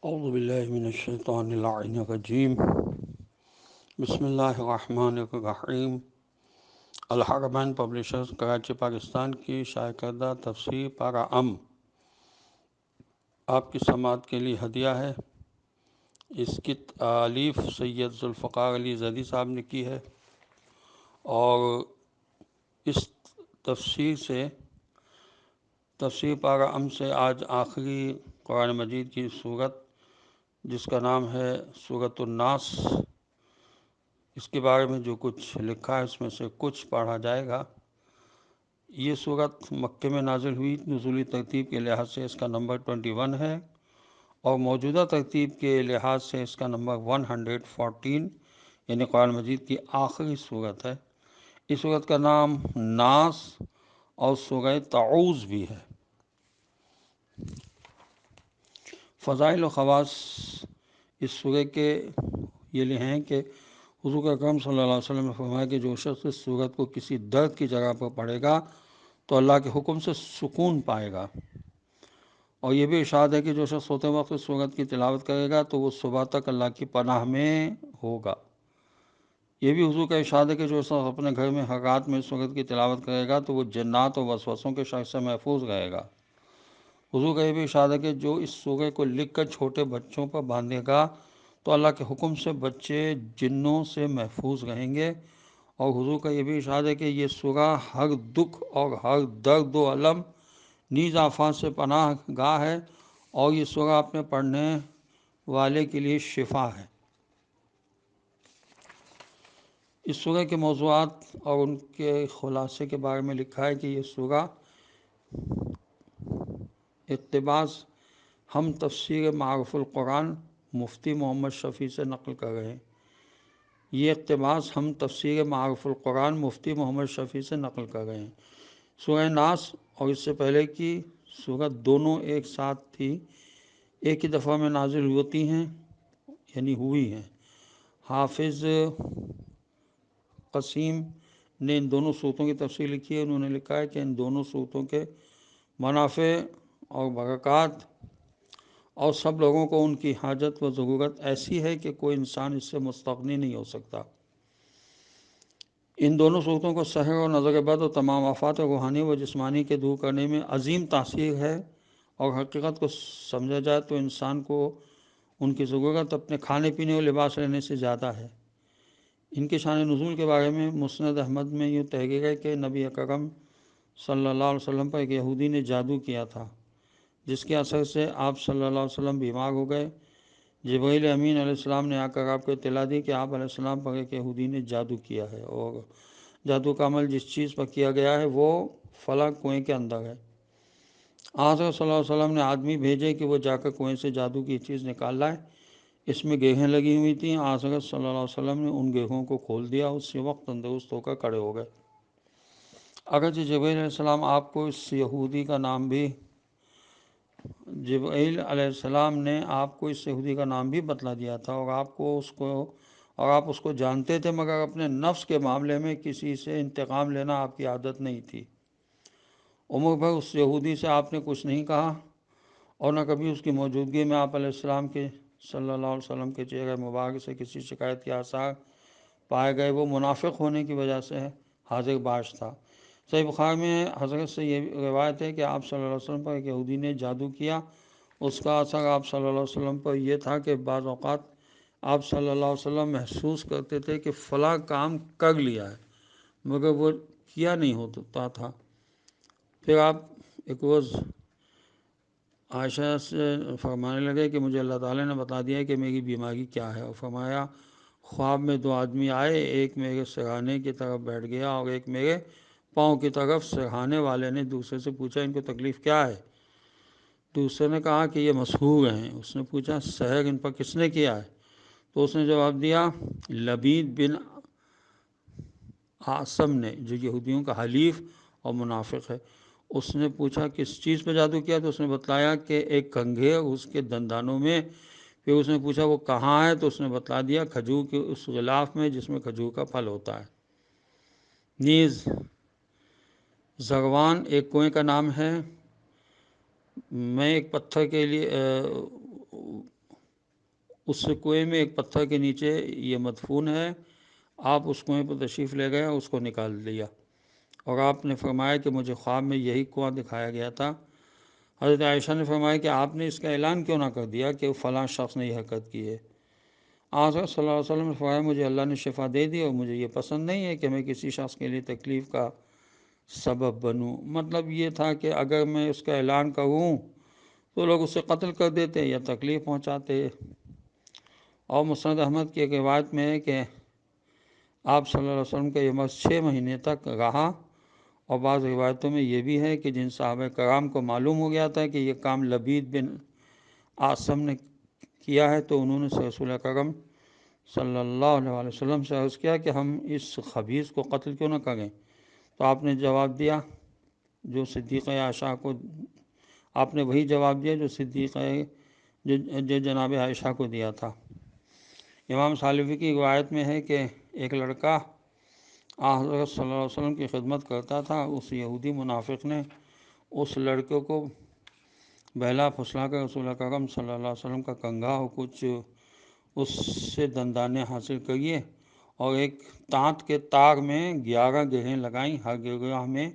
اعوذ باللہ من الشیطان اللعین الرجیم بسم اللہ الرحمن الرحیم۔ الحرمین پبلشرز کراچی پاکستان کی شائع کردہ تفسیر پارہ ام آپ کی سماعت کے لیے ہدیہ ہے۔ اس کی تالیف سید ذوالفقار علی زیدی صاحب نے کی ہے، اور اس تفسیر پارہ ام سے آج آخری قرآن مجید کی سورت جس کا نام ہے سورۃ الناس، اس کے بارے میں جو کچھ لکھا ہے اس میں سے کچھ پڑھا جائے گا۔ یہ سورت مکے میں نازل ہوئی، نزولی ترتیب کے لحاظ سے اس کا نمبر 21 ہے، اور موجودہ ترتیب کے لحاظ سے اس کا نمبر 114، یعنی قرآن مجید کی آخری سورت ہے۔ اس سورت کا نام ناس اور سورہ تعوذ بھی ہے۔ فضائل و خواص اس سورہ کے یہ ہیں کہ حضور اکرم صلی اللہ علیہ وسلم نے فرمایا کہ جو شخص اس سورت کو کسی درد کی جگہ پر پڑھے گا تو اللہ کے حکم سے سکون پائے گا، اور یہ بھی ارشاد ہے کہ جو شخص سوتے وقت اس سورت کی تلاوت کرے گا تو وہ صبح تک اللہ کی پناہ میں ہوگا۔ یہ بھی حضور کا ارشاد ہے کہ جو شخص اپنے گھر میں ہر رات میں اس سورت کی تلاوت کرے گا تو وہ جنات اور وسوسوں کے شر سے محفوظ رہے گا۔ حضور کا یہ بھی ارشاد ہے کہ جو اس سورہ کو لکھ کر چھوٹے بچوں پر باندھے گا تو اللہ کے حکم سے بچے جنوں سے محفوظ رہیں گے، اور حضور کا یہ بھی ارشاد ہے کہ یہ سورہ ہر دکھ اور ہر درد و الم نیز آفات سے پناہ گاہ ہے، اور یہ سورہ اپنے پڑھنے والے کے لیے شفا ہے۔ اس سورہ کے موضوعات اور ان کے خلاصے کے بارے میں لکھا ہے کہ یہ سورہ اقتباس ہم تفسیر معارف القرآن مفتی محمد شفیع سے نقل کر رہے ہیں۔ یہ اقتباس ہم تفسیر معارف القرآن مفتی محمد شفیع سے نقل کر رہے ہیں۔ سورہ ناس اور اس سے پہلے کی سورت دونوں ایک ساتھ تھی، ایک ہی دفعہ میں نازل ہوتی ہیں، یعنی ہوئی ہیں۔ حافظ قسیم نے ان دونوں صورتوں کی تفسیر لکھی ہے۔ انہوں نے لکھا ہے کہ ان دونوں صورتوں کے منافع اور برکات اور سب لوگوں کو ان کی حاجت و ضرورت ایسی ہے کہ کوئی انسان اس سے مستغنی نہیں ہو سکتا۔ ان دونوں صورتوں کو سحر اور نظر بد اور تمام آفات روحانی و جسمانی کے دور کرنے میں عظیم تاثیر ہے، اور حقیقت کو سمجھا جائے تو انسان کو ان کی ضرورت اپنے کھانے پینے اور لباس لینے سے زیادہ ہے۔ ان کے شان نزول کے بارے میں مسند احمد میں یوں تحقیق ہے کہ نبی اکرم صلی اللہ علیہ وسلم پر ایک یہودی نے جادو کیا تھا، جس کے اثر سے آپ صلی اللہ علیہ وسلم بیمار ہو گئے۔ جبرائیل امین علیہ السلام نے آ کر آپ کو اطلاع دی کہ آپ علیہ السلام پر ایک یہودی نے جادو کیا ہے، اور جادو کا عمل جس چیز پر کیا گیا ہے وہ فلاں کنویں کے اندر ہے۔ حضرت صلی اللہ علیہ وسلم نے آدمی بھیجے کہ وہ جا کر کنویں سے جادو کی چیز نکال لائے۔ اس میں گیہیں لگی ہوئی تھیں۔ حضرت صلی اللہ علیہ وسلم نے ان گیہوں کو کھول دیا، اسی وقت تندرست ہو کر کھڑے ہو گئے۔ اگرچہ جبرائیل علیہ السلام نے آپ کو اس یہودی کا نام بھی بتلا دیا تھا، اور آپ اس کو جانتے تھے، مگر اپنے نفس کے معاملے میں کسی سے انتقام لینا آپ کی عادت نہیں تھی۔ عمر بھر اس یہودی سے آپ نے کچھ نہیں کہا، اور نہ کبھی اس کی موجودگی میں آپ علیہ السلام کے صلی اللہ علیہ وسلم کے چہرے مبارک سے کسی شکایت کے آثار پائے گئے۔ وہ منافق ہونے کی وجہ سے حاضر باش تھا۔ صحیح بخاری میں حضرت سے یہ روایت ہے کہ آپ صلی اللہ علیہ وسلم پر ایک یہودی نے جادو کیا۔ اس کا اثر آپ صلی اللہ علیہ وسلم پر یہ تھا کہ بعض اوقات آپ صلی اللہ علیہ وسلم محسوس کرتے تھے کہ فلاں کام کر لیا ہے، مگر وہ کیا نہیں ہوتا تھا۔ پھر آپ ایک روز عائشہ سے فرمانے لگے کہ مجھے اللہ تعالیٰ نے بتا دیا ہے کہ میری بیماری کیا ہے، اور فرمایا خواب میں دو آدمی آئے، ایک میرے سرہانے کی طرف بیٹھ گیا اور ایک میرے پاؤں کی طرف۔ سرہانے والے نے دوسرے سے پوچھا ان کو تکلیف کیا ہے؟ دوسرے نے کہا کہ یہ مسحور ہیں۔ اس نے پوچھا سحر ان پر کس نے کیا ہے؟ تو اس نے جواب دیا لبید بن عاصم نے، جو یہودیوں کا حلیف اور منافق ہے۔ اس نے پوچھا کس چیز پہ جادو کیا؟ تو اس نے بتلایا کہ ایک کنگھے اس کے دندانوں میں۔ پھر اس نے پوچھا وہ کہاں ہے؟ تو اس نے بتلا دیا کھجور کے اس غلاف میں جس میں کھجور کا پھل ہوتا ہے۔ نیز زغوان ایک کنویں کا نام ہے۔ میں ایک پتھر کے لیے اس سے کنویں میں ایک پتھر کے نیچے یہ مدفون ہے، آپ اس کنویں پر تشریف لے گئے اور اس کو نکال لیا، اور آپ نے فرمایا کہ مجھے خواب میں یہی کنواں دکھایا گیا تھا۔ حضرت عائشہ نے فرمایا کہ آپ نے اس کا اعلان کیوں نہ کر دیا کہ فلاں شخص نے یہ حرکت کی ہے؟ حضرت صلی اللہ علیہ وسلم نے فرمایا مجھے اللہ نے شفا دے دی اور مجھے یہ پسند نہیں ہے کہ میں کسی شخص کے لیے تکلیف کا سبب بنوں۔ مطلب یہ تھا کہ اگر میں اس کا اعلان کروں تو لوگ اسے قتل کر دیتے یا تکلیف پہنچاتے۔ اور مسند احمد کی ایک روایت میں ہے کہ آپ صلی اللہ علیہ وسلم کا یہ مرض 6 مہینے تک رہا، اور بعض روایتوں میں یہ بھی ہے کہ جن صحابہ کرام کو معلوم ہو گیا تھا کہ یہ کام لبید بن عاصم نے کیا ہے تو انہوں نے رسول اکرم صلی اللہ علیہ وسلم سے عرض کیا کہ ہم اس خبیث کو قتل کیوں نہ کریں؟ تو آپ نے جواب دیا جو صدیقہ عائشہ کو آپ نے وہی جواب دیا جو جو جناب عائشہ کو دیا تھا۔ امام سالفی کی روایت میں ہے کہ ایک لڑکا حضرت صلی اللہ علیہ وسلم کی خدمت کرتا تھا، اس یہودی منافق نے اس لڑکے کو بہلا پھسلا کر رسول اکرم صلی اللہ علیہ وسلم کا کنگھا اور کچھ اس سے دندانے حاصل کریے اور ایک تانت کے تار میں 11 گرہیں لگائیں، ہر گرہ میں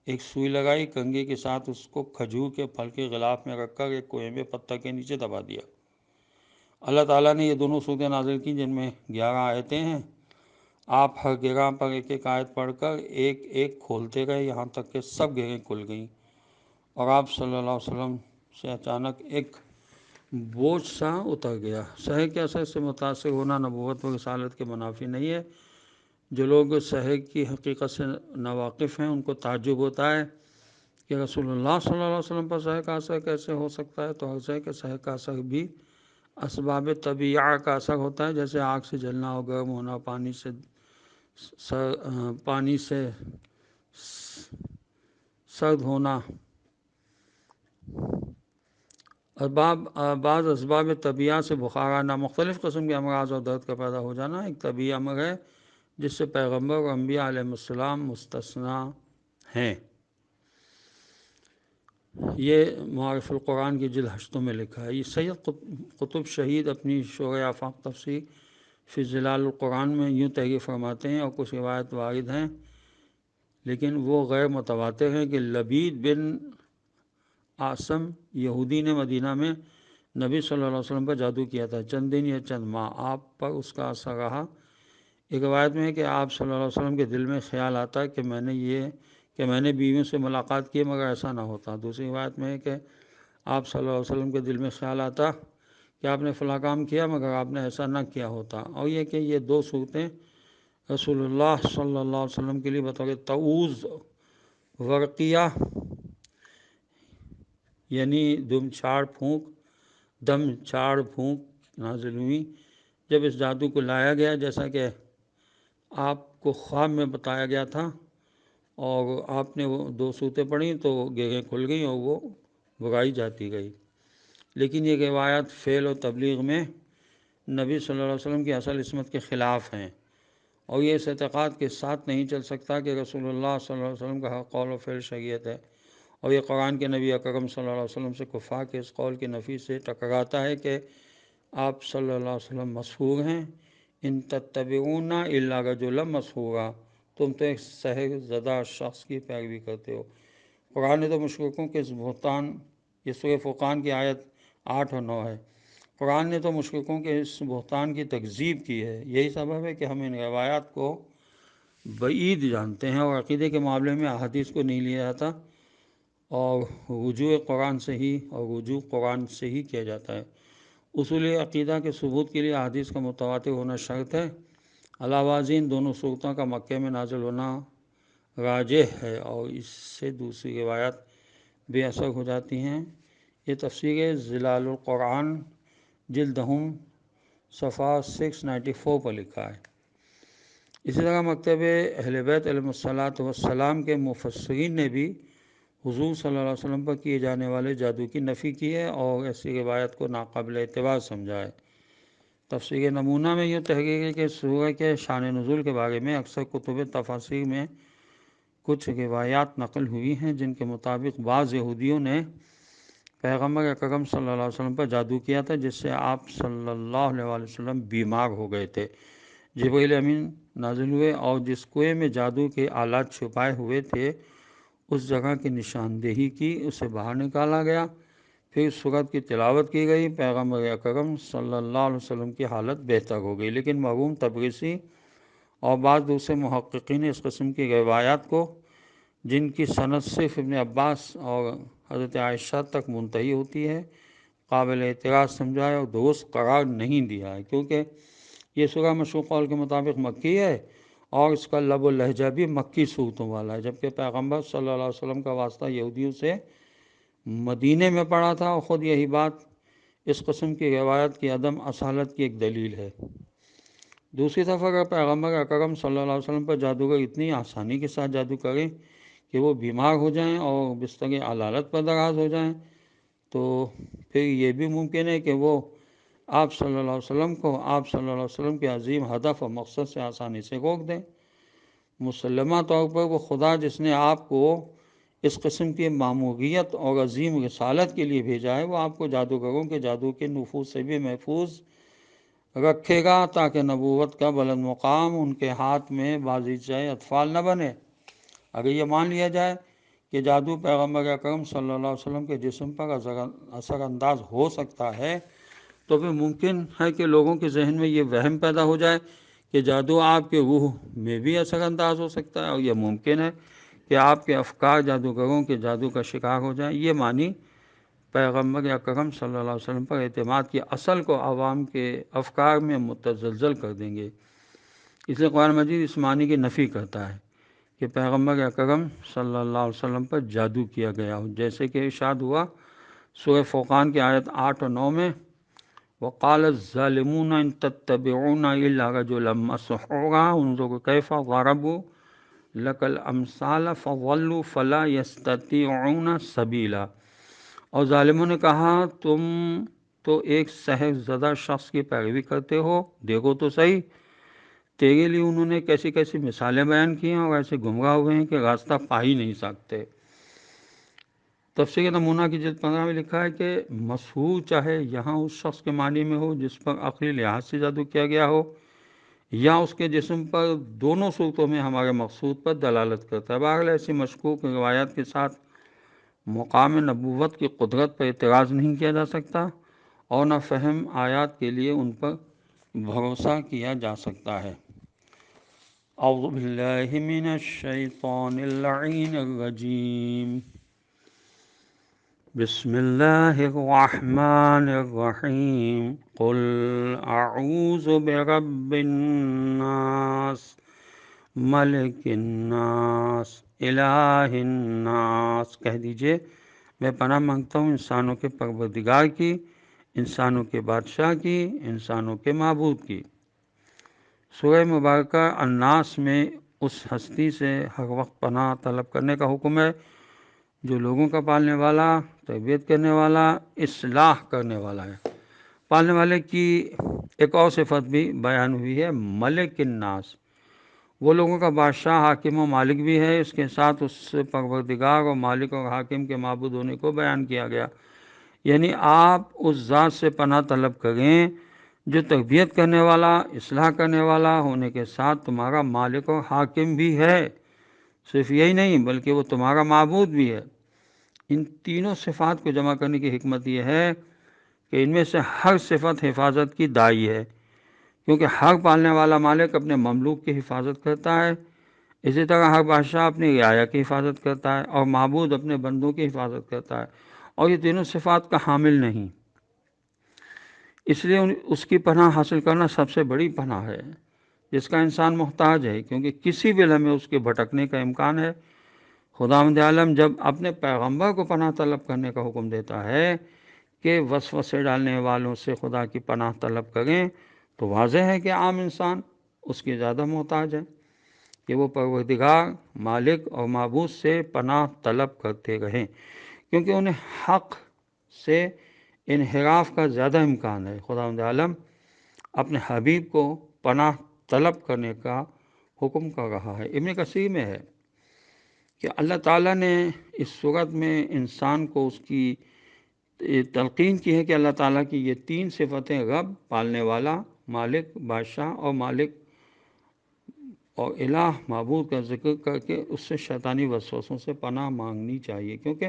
ایک سوئی لگائی، کنگھے کے ساتھ اس کو کھجور کے پھل کے غلاف میں رکھ کر ایک کنویں میں پتھر کے نیچے دبا دیا۔ اللہ تعالیٰ نے یہ دونوں سورتیں نازل کی جن میں 11 آیتیں ہیں۔ آپ ہر گرہ پر ایک ایک آیت پڑھ کر ایک ایک کھولتے گئے یہاں تک کہ سب گرہیں کھل گئیں، اور آپ صلی اللہ علیہ وسلم سے اچانک ایک بوجھ سا اتر گیا۔ سحر کے اثر سے متاثر ہونا نبوت و رسالت کے منافی نہیں ہے۔ جو لوگ سحر کی حقیقت سے ناواقف ہیں ان کو تعجب ہوتا ہے کہ رسول اللہ صلی اللہ علیہ وسلم پر سحر کا اثر کیسے ہو سکتا ہے؟ تو عرض ہے کہ سحر کا اثر بھی اسباب طبیعہ کا اثر ہوتا ہے، جیسے آگ سے جلنا اور گرم ہونا، پانی سے سرد ہونا۔ بعض اسباب طبیعہ سے بخار آنا، مختلف قسم کے امراض اور درد کا پیدا ہو جانا ایک طبیعی امر ہے جس سے پیغمبر اور انبیاء علیہ السلام مستثنیٰ ہیں۔ یہ معارف القرآن کی جلد 8 میں لکھا ہے۔ یہ سید قطب شہید اپنی شورۂ آفاق تفسیر فی ظلال القرآن میں یوں تحریر فرماتے ہیں، اور کچھ روایت وارد ہیں لیکن وہ غیر متواتر ہیں، کہ لبید بن عاصم یہودی نے مدینہ میں نبی صلی اللہ علیہ وسلم پر جادو کیا تھا، چند دن یا چند ماہ آپ پر اس کا اثر رہا۔ ایک روایت میں ہے کہ آپ صلی اللہ علیہ وسلم کے دل میں خیال آتا کہ میں نے بیویوں سے ملاقات کی مگر ایسا نہ ہوتا۔ دوسری روایت میں ہے کہ آپ صلی اللہ علیہ وسلم کے دل میں خیال آتا کہ آپ نے فلاں کام کیا مگر آپ نے ایسا نہ کیا ہوتا۔ اور یہ کہ یہ 2 صورتیں رسول اللہ صلی اللہ علیہ وسلم کے لیے بطور تعوذ ورقیہ یعنی دم چھاڑ پھونک نازل ہوئی۔ جب اس جادو کو لایا گیا جیسا کہ آپ کو خواب میں بتایا گیا تھا اور آپ نے وہ 2 صورتیں پڑھیں تو گرہیں کھل گئیں اور وہ بھگائی جاتی گئی۔ لیکن یہ روایات فعل و تبلیغ میں نبی صلی اللہ علیہ وسلم کی اصل عصمت کے خلاف ہیں، اور یہ اس اعتقاد کے ساتھ نہیں چل سکتا کہ رسول اللہ صلی اللہ علیہ وسلم کا ہر قول و فعل شریعت ہے، اور یہ قرآن کے نبی اکرم صلی اللہ علیہ وسلم سے کفار کے اس قول کی نفی سے ٹکراتا ہے کہ آپ صلی اللہ علیہ وسلم مسحور ہیں۔ ان تتبعون الا رجلا مسحورا، تم تو ایک سحر زدہ شخص کی پیروی کرتے ہو۔ قرآن نے تو مشرکوں کے اس بہتان، یہ سورہ فرقان کی آیت 8 اور 9 ہے، قرآن نے تو مشرکوں کے اس بہتان کی تکذیب کی ہے۔ یہی سبب ہے کہ ہم ان روایات کو بعید جانتے ہیں اور عقیدے کے معاملے میں احادیث کو نہیں لیا جاتا، اور رجوع قرآن سے ہی کیا جاتا ہے۔ اصول عقیدہ کے ثبوت کے لیے احادیث کا متواتر ہونا شرط ہے۔ علاوہ ازیں دونوں صورتوں کا مکہ میں نازل ہونا راجح ہے، اور اس سے دوسری روایات بے اثر ہو جاتی ہیں۔ یہ تفسیر ظلال القرآن جلد 10 صفحہ 694 پر لکھا ہے۔ اسی طرح مکتب اہل بیت علیہ السلام کے مفسرین نے بھی حضور صلی اللہ علیہ وسلم پر کیے جانے والے جادو کی نفی کی ہے اور ایسی روایت کو ناقابل اعتبار سمجھا ہے۔ تفسیر نمونہ میں یہ تحقیق ہے کہ سورہ کے شان نزول کے بارے میں اکثر کتب تفاسیر میں کچھ روایات نقل ہوئی ہیں جن کے مطابق بعض یہودیوں نے پیغمبر اکرم صلی اللہ علیہ وسلم پر جادو کیا تھا، جس سے آپ صلی اللہ علیہ وسلم بیمار ہو گئے تھے۔ جبریل امین نازل ہوئے اور جس کنویں میں جادو کے آلات چھپائے ہوئے تھے اس جگہ کی نشاندہی کی، اسے باہر نکالا گیا، پھر اس سورت کی تلاوت کی گئی، پیغمبر اکرم صلی اللہ علیہ وسلم کی حالت بہتر ہو گئی۔ لیکن مرحوم تبریسی اور بعض دوسرے محققین اس قسم کی روایات کو، جن کی سند صرف ابن عباس اور حضرت عائشہ تک منتہی ہوتی ہے، قابل اعتراض سمجھا ہے اور درست قرار نہیں دیا ہے، کیونکہ یہ سورہ مشہور قول کے مطابق مکی ہے اور اس کا لب و لہجہ بھی مکی صورتوں والا ہے، جبکہ پیغمبر صلی اللہ علیہ وسلم کا واسطہ یہودیوں سے مدینے میں پڑا تھا، اور خود یہی بات اس قسم کی روایت کی عدم اصالت کی ایک دلیل ہے۔ دوسری طرف اگر پیغمبر اکرم صلی اللہ علیہ وسلم پر جادوگر اتنی آسانی کے ساتھ جادو کریں کہ وہ بیمار ہو جائیں اور بستر علالت پر دراز ہو جائیں، تو پھر یہ بھی ممکن ہے کہ وہ آپ صلی اللہ علیہ وسلم کو آپ صلی اللہ علیہ وسلم کے عظیم ہدف اور مقصد سے آسانی سے روک دیں۔ مسلمہ طور پر وہ خدا جس نے آپ کو اس قسم کی ماموریت اور عظیم رسالت کے لیے بھیجا ہے، وہ آپ کو جادوگروں کے جادو کے نفوذ سے بھی محفوظ رکھے گا، تاکہ نبوت کا بلند مقام ان کے ہاتھ میں بازیچہ اطفال نہ بنے۔ اگر یہ مان لیا جائے کہ جادو پیغمبر اکرم صلی اللہ علیہ وسلم کے جسم پر اثر انداز ہو سکتا ہے، تو پھر ممکن ہے کہ لوگوں کے ذہن میں یہ وہم پیدا ہو جائے کہ جادو آپ کے روح میں بھی اثر انداز ہو سکتا ہے، اور یہ ممکن ہے کہ آپ کے افکار جادوگروں کے جادو کا شکار ہو جائیں۔ یہ معنی پیغمبر اکرم صلی اللہ علیہ وسلم پر اعتماد کی اصل کو عوام کے افکار میں متزلزل کر دیں گے۔ اس لیے قرآن مجید اس معنی کی نفی کرتا ہے کہ پیغمبر اکرم صلی اللہ علیہ وسلم پر جادو کیا گیا ہو، جیسے کہ ارشاد ہوا سورہ فرقان کی آیت 8 اور 9 میں، وَقَالَ الظَّالِمُونَ إِن تَتَّبِعُونَ إِلَّا رَجُلًا مَّسْحُورًا انظُرْ كَيْفَ ضَرَبُوا لَكَ الْأَمْثَالَ فَضَلُّوا فَلَا يَسْتَطِيعُونَ سَبِيلًا۔ اور ظالموں نے کہا تم تو ایک سحر زدہ شخص کی پیروی کرتے ہو، دیکھو تو صحیح، تیرے لیے انہوں نے کیسی کیسی مثالیں بیان کی ہیں اور ایسے گمراہ ہوئے ہیں کہ راستہ پا ہی نہیں سکتے۔ تفسیر نمونہ کی جلد 15 میں لکھا ہے کہ مسحور چاہے یہاں اس شخص کے معنی میں ہو جس پر عقلی لحاظ سے جادو کیا گیا ہو، یا اس کے جسم پر، دونوں صورتوں میں ہمارے مقصود پر دلالت کرتا ہے۔ بہرحال ایسی مشکوک روایات کے ساتھ مقام نبوت کی قدرت پر اعتراض نہیں کیا جا سکتا، اور نہ فہم آیات کے لیے ان پر بھروسہ کیا جا سکتا ہے۔ اعوذ باللہ من الشیطان اللعین الرجیم، بسم اللہ الرحمن الرحیم، قل اعوذ برب الناس ملک الناس الہ الناس، کہہ دیجئے میں پناہ مانگتا ہوں انسانوں کے پروردگار کی، انسانوں کے بادشاہ کی، انسانوں کے معبود کی۔ سورہ مبارکہ الناس میں اس ہستی سے ہر وقت پناہ طلب کرنے کا حکم ہے جو لوگوں کا پالنے والا، تربیت کرنے والا، اصلاح کرنے والا ہے۔ پالنے والے کی ایک اور صفت بھی بیان ہوئی ہے، ملک الناس، وہ لوگوں کا بادشاہ، حاکم و مالک بھی ہے، اس کے ساتھ اس پروردگار اور مالک اور حاکم کے معبود ہونے کو بیان کیا گیا۔ یعنی آپ اس ذات سے پناہ طلب کریں جو تربیت کرنے والا، اصلاح کرنے والا ہونے کے ساتھ تمہارا مالک اور حاکم بھی ہے۔ صرف یہی نہیں بلکہ وہ تمہارا معبود بھی ہے۔ ان تینوں صفات کو جمع کرنے کی حکمت یہ ہے کہ ان میں سے ہر صفت حفاظت کی داعی ہے، کیونکہ ہر پالنے والا مالک اپنے مملوک کی حفاظت کرتا ہے، اسی طرح ہر بادشاہ اپنی رعایا کی حفاظت کرتا ہے، اور معبود اپنے بندوں کی حفاظت کرتا ہے، اور یہ تینوں صفات کا حامل نہیں، اس لیے اس کی پناہ حاصل کرنا سب سے بڑی پناہ ہے جس کا انسان محتاج ہے، کیونکہ کسی بھی لمحے اس کے بھٹکنے کا امکان ہے۔ خداوند عالم جب اپنے پیغمبر کو پناہ طلب کرنے کا حکم دیتا ہے کہ وسوسے ڈالنے والوں سے خدا کی پناہ طلب کریں، تو واضح ہے کہ عام انسان اس کی زیادہ محتاج ہے کہ وہ پروردگار، مالک اور معبود سے پناہ طلب کرتے رہیں، کیونکہ انہیں حق سے انحراف کا زیادہ امکان ہے۔ خداوند عالم اپنے حبیب کو پناہ طلب کرنے کا حکم کر رہا ہے۔ ابن کثیر میں ہے کہ اللہ تعالیٰ نے اس صورت میں انسان کو اس کی تلقین کی ہے کہ اللہ تعالیٰ کی یہ 3 صفتیں، رب، پالنے والا، مالک، بادشاہ اور مالک اور الہ، معبود کا ذکر کر کے اس سے شیطانی وسوسوں سے پناہ مانگنی چاہیے، کیونکہ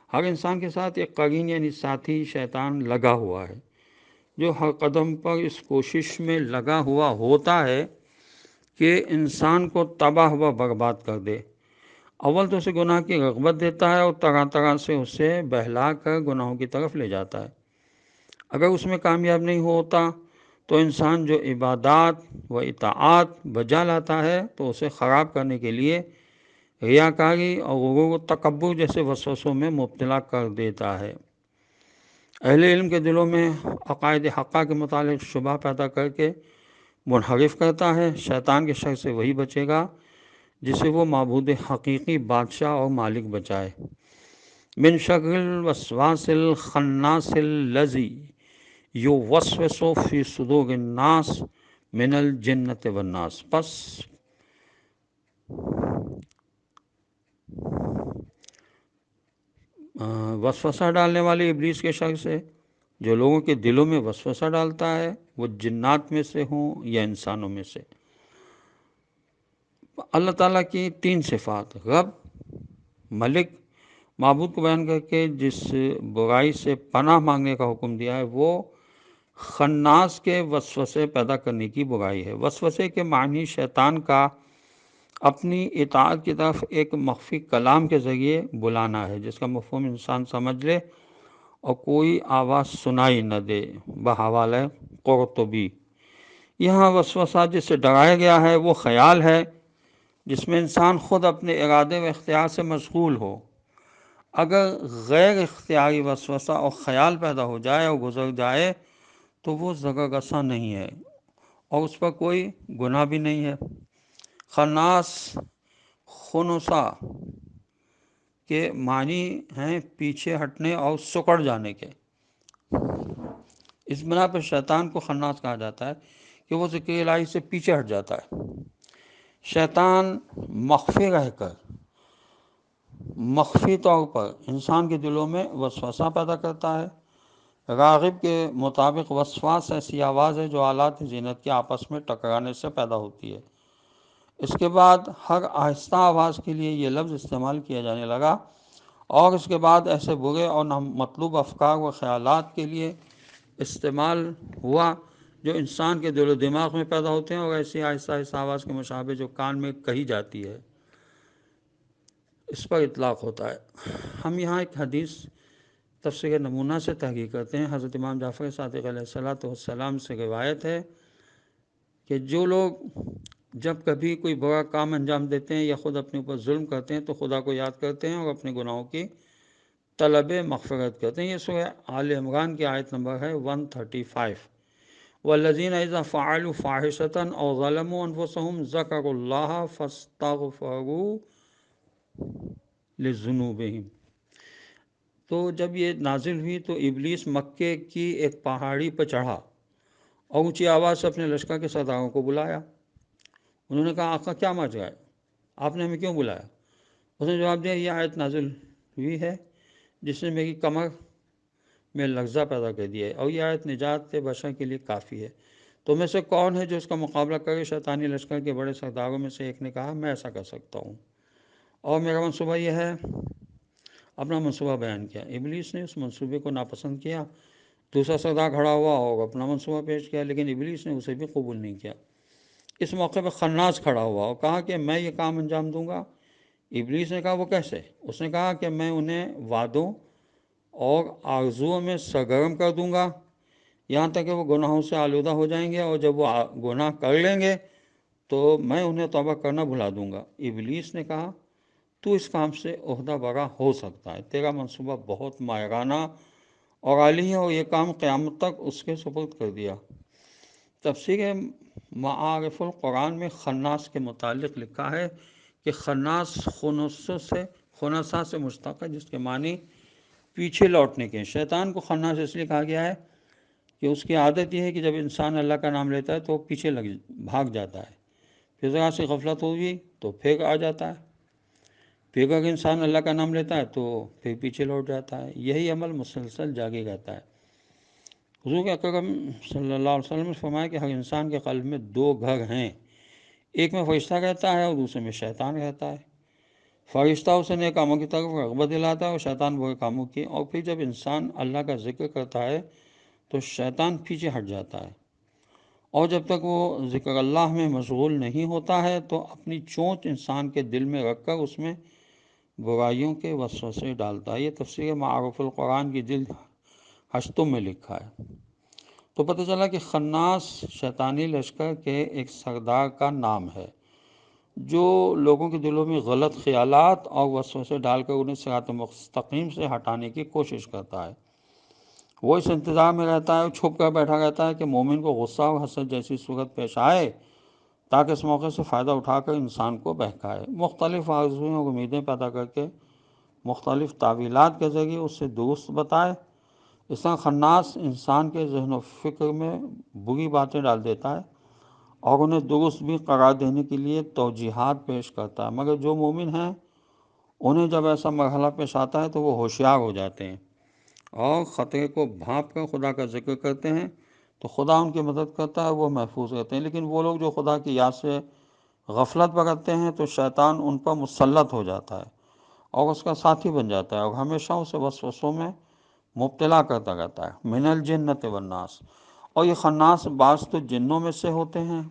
ہر انسان کے ساتھ ایک قرین یعنی ساتھی شیطان لگا ہوا ہے، جو ہر قدم پر اس کوشش میں لگا ہوا ہوتا ہے کہ انسان کو تباہ و برباد کر دے۔ اول تو اسے گناہ کی رغبت دیتا ہے اور طرح طرح سے اسے بہلا کر گناہوں کی طرف لے جاتا ہے۔ اگر اس میں کامیاب نہیں ہوتا تو انسان جو عبادات و اطاعت بجا لاتا ہے تو اسے خراب کرنے کے لیے ریاکاری اور غرور و تکبر جیسے وسوسوں میں مبتلا کر دیتا ہے۔ اہل علم کے دلوں میں عقائد حقہ کے متعلق شبہ پیدا کر کے منحرف کرتا ہے۔ شیطان کے شر سے وہی بچے گا جسے وہ معبود حقیقی، بادشاہ اور مالک بچائے۔ من شر الوسواس الخناس الذی یوسوس فی صدور الناس من الجنۃ والناس۔ پس وسوسہ ڈالنے والے ابلیس کے شر سے جو لوگوں کے دلوں میں وسوسہ ڈالتا ہے، وہ جنات میں سے ہوں یا انسانوں میں سے۔ اللہ تعالیٰ کی 3 صفات، رب، ملک، معبود کو بیان کر کے جس برائی سے پناہ مانگنے کا حکم دیا ہے وہ خناس کے وسوسے پیدا کرنے کی برائی ہے۔ وسوسے کے معنی شیطان کا اپنی اطاعت کی طرف ایک مخفی کلام کے ذریعے بلانا ہے، جس کا مفہوم انسان سمجھ لے اور کوئی آواز سنائی نہ دے، بحوالہ قرطبی۔ یہاں وسوسہ جس سے ڈرایا گیا ہے وہ خیال ہے جس میں انسان خود اپنے ارادے و اختیار سے مشغول ہو۔ اگر غیر اختیاری وسوسہ اور خیال پیدا ہو جائے اور گزر جائے تو وہ ضرر رساں نہیں ہے اور اس پر کوئی گناہ بھی نہیں ہے۔ خناس، خنثی کے معنی ہیں پیچھے ہٹنے اور سکڑ جانے کے۔ اس بنا پر شیطان کو خناس کہا جاتا ہے کہ وہ ذکر الہی سے پیچھے ہٹ جاتا ہے۔ شیطان مخفی رہ کر، مخفی طور پر انسان کے دلوں میں وسوسہ پیدا کرتا ہے۔ راغب کے مطابق وسواس ایسی آواز ہے جو آلات زینت کے آپس میں ٹکرانے سے پیدا ہوتی ہے۔ اس کے بعد ہر آہستہ آواز کے لیے یہ لفظ استعمال کیا جانے لگا اور اس کے بعد ایسے برے اور نامطلوب افکار و خیالات کے لیے استعمال ہوا جو انسان کے دل و دماغ میں پیدا ہوتے ہیں اور ایسی آہستہ آہستہ آواز کے مشابہ جو کان میں کہی جاتی ہے اس پر اطلاق ہوتا ہے۔ ہم یہاں ایک حدیث تفسیر نمونہ سے تحقیق کرتے ہیں۔ حضرت امام جعفر صادق علیہ السلام سے روایت ہے کہ جو لوگ جب کبھی کوئی برا کام انجام دیتے ہیں یا خود اپنے اوپر ظلم کرتے ہیں تو خدا کو یاد کرتے ہیں اور اپنے گناہوں کی طلب مغفرت کرتے ہیں۔ یہ سورہ آل عمران کی آیت نمبر ہے 135۔ والذین اذا فعلوا فاحشۃ او ظلموا انفسهم ذکروا اللہ فاستغفروا لذنوبہم۔ تو جب یہ نازل ہوئی تو ابلیس مکے کی ایک پہاڑی پر چڑھا اور اونچی آواز سے اپنے لشکر کے سرداروں کو بلایا۔ انہوں نے کہا آقا کیا مچ گیا ہے، آپ نے ہمیں کیوں بلایا؟ اس نے جواب دیا یہ آیت نازل ہوئی ہے جس نے میری کمر میں لرزہ پیدا کر دیا ہے اور یہ آیت نجات بشر کے لیے کافی ہے۔ تو میں سے کون ہے جو اس کا مقابلہ کرے؟ شیطانی لشکر کے بڑے سرداروں میں سے ایک نے کہا میں ایسا کر سکتا ہوں اور میرا منصوبہ یہ ہے۔ اپنا منصوبہ بیان کیا۔ ابلیس نے اس منصوبے کو ناپسند کیا۔ دوسرا سردار کھڑا ہوا اور اپنا منصوبہ پیش کیا لیکن ابلیس نے اسے بھی قبول نہیں کیا۔ اس موقع پہ خناس کھڑا ہوا اور کہا کہ میں یہ کام انجام دوں گا۔ ابلیس نے کہا وہ کیسے؟ اس نے کہا کہ میں انہیں وعدوں اور آرزوؤں میں سرگرم کر دوں گا یہاں تک کہ وہ گناہوں سے آلودہ ہو جائیں گے اور جب وہ گناہ کر لیں گے تو میں انہیں توبہ کرنا بھلا دوں گا۔ ابلیس نے کہا تو اس کام سے عہدہ برا ہو سکتا ہے، تیرا منصوبہ بہت ماہرانہ اور عالی ہے، اور یہ کام قیامت تک اس کے سپرد کر دیا۔ تفسیر معارف القرآن میں خناس کے متعلق لکھا ہے کہ خناس خنسا سے مشتق ہے جس کے معنی پیچھے لوٹنے کے۔ شیطان کو خناس اس لیے کہا گیا ہے کہ اس کی عادت یہ ہے کہ جب انسان اللہ کا نام لیتا ہے تو پیچھے بھاگ جاتا ہے، پھر ذرا سی غفلت ہوگی تو پھر آ جاتا ہے۔ پھر اگر انسان اللہ کا نام لیتا ہے تو پھر پیچھے لوٹ جاتا ہے. یہی عمل مسلسل جاری رہتا ہے. حضور اکرم صلی اللہ علیہ وسلم نے فرمایا کہ ہر انسان کے قلب میں دو گھر ہیں، ایک میں فرشتہ رہتا ہے اور دوسرے میں شیطان رہتا ہے. فرشتہ اسے نیک کاموں کی طرف رغبت دلاتا ہے اور شیطان برے کاموں کی. اور پھر جب انسان اللہ کا ذکر کرتا ہے تو شیطان پیچھے ہٹ جاتا ہے، اور جب تک وہ ذکر اللہ میں مشغول نہیں ہوتا ہے تو اپنی چونچ انسان کے دل میں رکھ کر اس میں برائیوں کے وسوسے ڈالتا ہے. یہ تفسیر معارف القرآن کی جلد 8 میں لکھا ہے. تو پتہ چلا کہ خناس شیطانی لشکر کے ایک سردار کا نام ہے جو لوگوں کے دلوں میں غلط خیالات اور وسوسے ڈال کر انہیں صراط مستقیم سے ہٹانے کی کوشش کرتا ہے. وہ اس انتظار میں رہتا ہے اور چھپ کر بیٹھا رہتا ہے کہ مومن کو غصہ اور حسد جیسی صورت پیش آئے تاکہ اس موقع سے فائدہ اٹھا کر انسان کو بہکائے، مختلف آرزوئیں اور امیدیں پیدا کر کے مختلف تعویلات کے ذریعے اس سے درست بتائے. اس طرح خناس انسان کے ذہن و فکر میں بری باتیں ڈال دیتا ہے اور انہیں درست بھی قرار دینے کے لیے توجیحات پیش کرتا ہے. مگر جو مومن ہیں انہیں جب ایسا مرحلہ پیش آتا ہے تو وہ ہوشیار ہو جاتے ہیں اور خطرے کو بھانپ کر خدا کا ذکر کرتے ہیں تو خدا ان کی مدد کرتا ہے، وہ محفوظ رہتے ہیں. لیکن وہ لوگ جو خدا کی یاد سے غفلت برتتے ہیں تو شیطان ان پر مسلط ہو جاتا ہے اور اس کا ساتھی بن جاتا ہے اور ہمیشہ اسے وسوسوں میں مبتلا کرتا رہتا ہے. من الجنۃ والناس. اور یہ خناس بعض تو جنوں میں سے ہوتے ہیں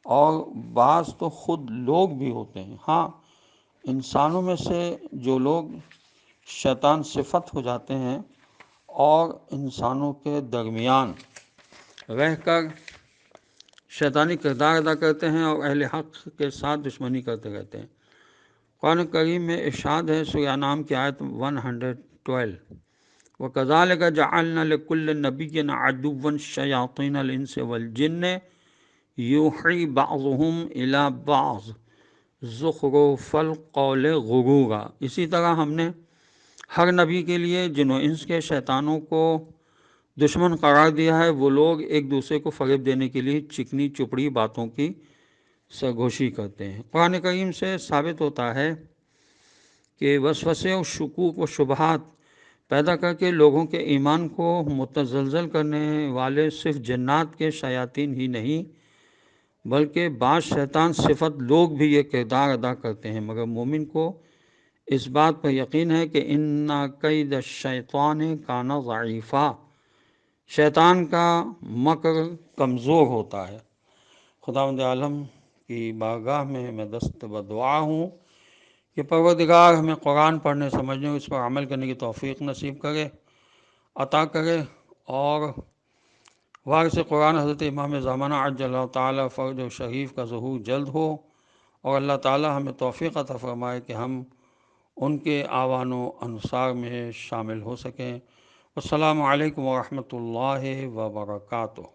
اور بعض تو خود لوگ بھی ہوتے ہیں. ہاں، انسانوں میں سے جو لوگ شیطان صفت ہو جاتے ہیں اور انسانوں کے درمیان رہ کر شیطانی کردار ادا کرتے ہیں اور اہل حق کے ساتھ دشمنی کرتے رہتے ہیں. قرآن کریم میں ارشاد ہے، سورہ انعام کی آیت 112، وَكَذَلِكَ جَعَلْنَا لِكُلِّ نَبِيٍّ عَدُوًّا شَيَاطِينَ الْإِنسِ وَالْجِنِّ يُوحِي بَعْضُهُمْ إِلَىٰ بَعْضٍ زُخْرُفَ الْقَوْلِ غُرُورًا. اسی طرح ہم نے ہر نبی کے لیے جن و انس کے شیطانوں کو دشمن قرار دیا ہے. وہ لوگ ایک دوسرے کو فریب دینے کے لیے چکنی چپڑی باتوں کی سرگوشی کرتے ہیں. قرآن کریم سے ثابت ہوتا ہے کہ وسوسے اور شکوک و شبہات پیدا کر کے لوگوں کے ایمان کو متزلزل کرنے والے صرف جنات کے شیاطین ہی نہیں بلکہ بعض شیطان صفت لوگ بھی یہ کردار ادا کرتے ہیں. مگر مومن کو اس بات پر یقین ہے کہ ان کید الشیطان کان ضعیفا، شیطان کا مکر کمزور ہوتا ہے. خداوند عالم کی بارگاہ میں دست بدعا ہوں کہ پروردگار ہمیں قرآن پڑھنے سمجھنے اس پر عمل کرنے کی توفیق نصیب کرے، عطا کرے، اور وارث قرآن حضرت امام زمانہ عجل اللہ تعالیٰ فرج و شریف کا ظہور جلد ہو، اور اللہ تعالیٰ ہمیں توفیق عطا فرمائے کہ ہم ان کے آوان و انصار میں شامل ہو سکیں. السلام علیکم ورحمۃ اللہ وبرکاتہ.